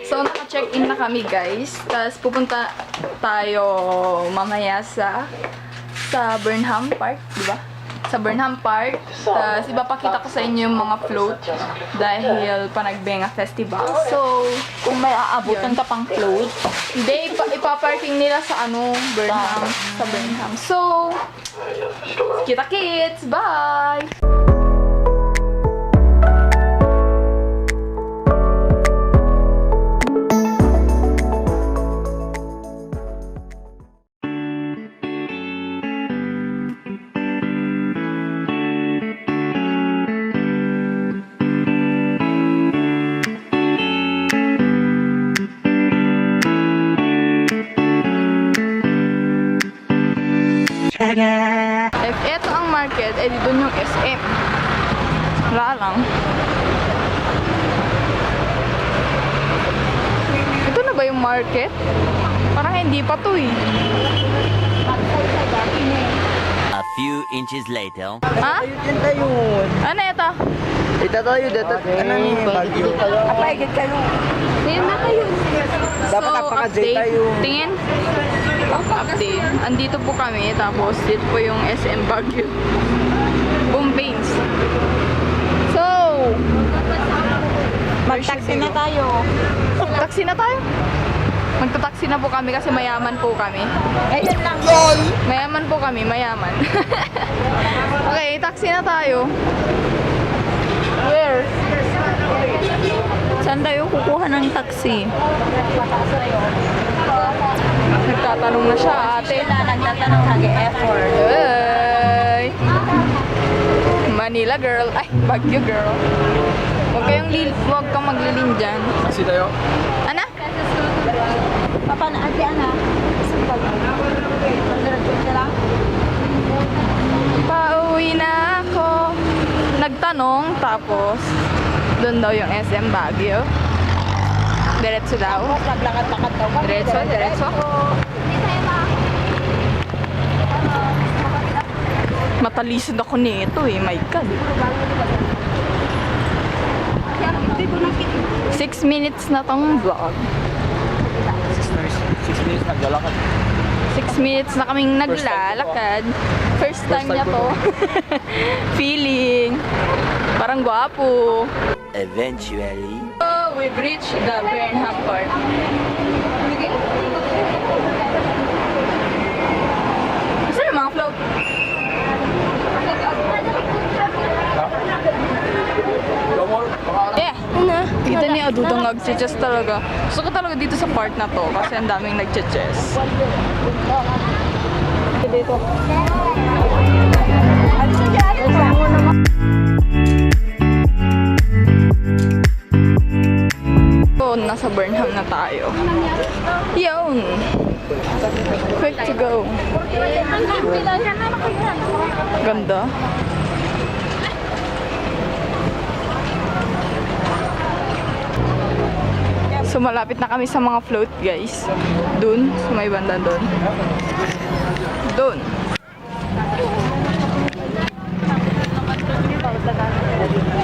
So, naka-check-in na kami, guys. Tapos, pupunta tayo mamaya sa Burnham Park, di ba? Sa Burnham Park. Tapos, ipapakita ko sa inyo yung mga float dahil Panagbenga Festival. So, Kung may aabutan ka pang float, hindi, ipaparking nila sa Burnham. Sa Burnham. So, kita-kits! Bye! If ito ang market, edi dun yung SM. Wala lang. Ito na ba yung market? Parang hindi pa to eh. A few inches later. Ha? Ayun tayo yun. Ano ito? Ito tayo, dito. Ano ni Baguio? apay kayo. Ngayon na kayo. Dapat napaka-J tayo. Tingin. Update. Andito po kami. Tapos, dito po yung SM Baguio. Boom Paints. So, Mag-taxi na tayo. taxi na tayo. Magta-taxi na po kami kasi mayaman po kami. Ayun lang. Mayaman po kami, mayaman. Okay, taxi na tayo. Where? Saan tayo kukuha ng taxi? Nagtatanong na siya, ate. Nagtatanong, nag-e-effort. Hey! Manila girl. Ay, Baguio girl. Huwag kang maglilin dyan. Kasi tayo. Ana? Papa na, ate, ana. Pauwi na ako. Nagtanong, tapos doon daw yung SM Baguio. Diretso daw. Maglakad-lakad daw. Diretso. Matalisod ako nito eh. My God. 6 minutes na tong vlog. 6 minutes naglalakad. 6 minutes na kaming naglalakad. First time niya to. Feeling. Parang gwapo. Eventually. So, we've reached the Burnham Park. Saan yung mga float? Yeah. Kita niya, adudang nag-chess talaga. Gusto ko talaga dito sa part na to kasi ang daming nag-chess. Dito. So, nasa Burnham na tayo. Yun! Quick to go. Ganda. So, malapit na kami sa mga float, guys. Dun, sa may banda dun. Dun.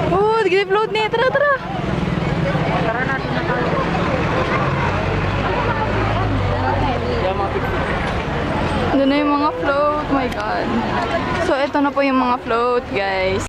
Oh, di float niya. Tara, tara. Doon na yung mga float. Oh my God. So, ito na po yung mga float, guys.